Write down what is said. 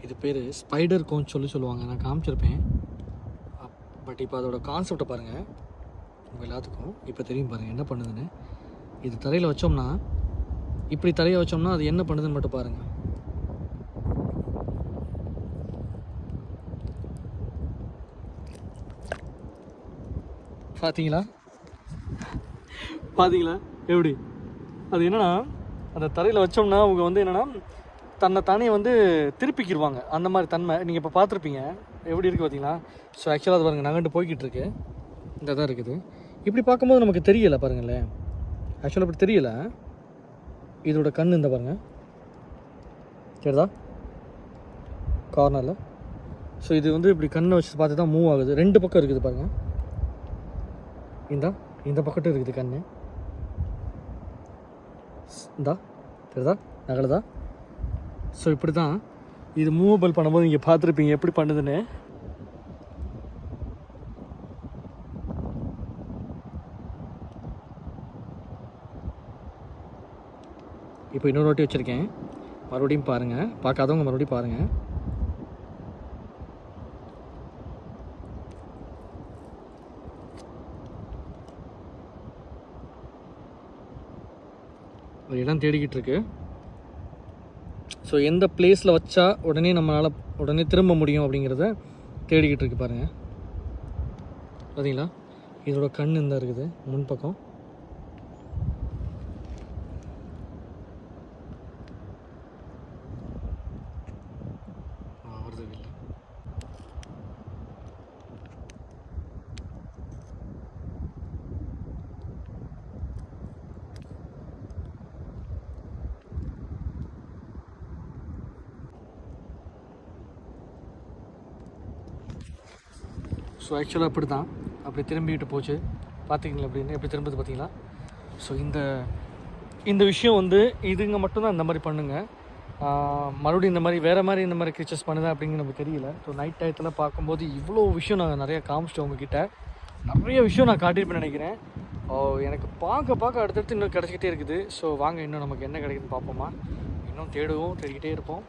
இது பேர் spider cone சொல்லுவாங்க. நான் காமிச்சிருப்பேன். பட் இப்போ அதோட கான்செப்டை பாருங்கள். உங்கள் எல்லாத்துக்கும் இப்போ தெரியும் பாருங்கள் என்ன பண்ணுதுன்னு. இது தரையில் வச்சோம்னா, இப்படி தரையை வச்சோம்னா அது என்ன பண்ணுதுன்னு மட்டும் பாருங்கள். பார்த்தீங்களா எப்படி அது என்னென்னா, அந்த தரையில் வச்சோம்னா அவங்க வந்து என்னென்னா தன்னை தானே வந்து திருப்பிக்கிடுவாங்க. அந்த மாதிரி தன்மை நீங்கள் இப்போ பார்த்துருப்பீங்க எப்படி இருக்குது பார்த்தீங்களா. ஸோ ஆக்சுவலாக அது பாருங்கள் நகண்டு போய்கிட்டு இருக்கு. இந்த தான் இருக்குது. இப்படி பார்க்கும்போது நமக்கு தெரியலை பாருங்களேன். ஆக்சுவலாக இப்படி தெரியலை. இதோட கண் இந்த பாருங்கள் சரிதா கார்னரில். ஸோ இது வந்து இப்படி கண்ணை வச்சு பார்த்து தான் மூவ் ஆகுது. 2 பக்கம் இருக்குது பாருங்கள். இந்த பக்கட்டும் இருக்குது கண். தெரியுதா நகலதா. ஸோ இப்படி தான் இது மூவபிள் பண்ணும்போது நீங்கள் பார்த்துருப்பீங்க எப்படி பண்ணுதுன்னு. இப்போ இன்னொரு வாட்டி வச்சுருக்கேன். மறுபடியும் பாருங்கள். பார்க்காதவங்க மறுபடியும் பாருங்கள். ஒரு இடம் தேடிக்கிட்டு இருக்கு. ஸோ எந்த பிளேஸில் வச்சா உடனே திரும்ப முடியும் அப்படிங்கிறத தேடிக்கிட்டு இருக்கு பாருங்கள். பார்த்தீங்களா இதோட கண் இந்த இருக்குது முன்பக்கம். வருது இல்லை. ஸோ ஆக்சுவலாக அப்படி தான் அப்படி திரும்பிக்கிட்டு போச்சு. பார்த்திங்களா அப்படின்னு எப்படி திரும்புது பார்த்தீங்களா. ஸோ இந்த விஷயம் வந்து இதுங்க மட்டும்தான் இந்த மாதிரி பண்ணுங்க. மறுபடியும் இந்த மாதிரி க்ரீச்சர்ஸ் பண்ணுதா அப்படிங்கிற நமக்கு தெரியல. ஸோ நைட் டயத்தில் பார்க்கும்போது இவ்வளோ விஷயம் நாங்கள் நிறையா காமிச்சிட்டோம் உங்ககிட்ட. நிறைய விஷயம் நான் காட்டியிருப்பேன்னு நினைக்கிறேன். எனக்கு பார்க்க அடுத்தடுத்து இன்னும் கிடச்சிக்கிட்டே இருக்குது. ஸோ வாங்க இன்னும் நமக்கு என்ன கிடைக்குதுன்னு பார்ப்போமா. இன்னும் தேடிக்கிட்டே இருப்போம்.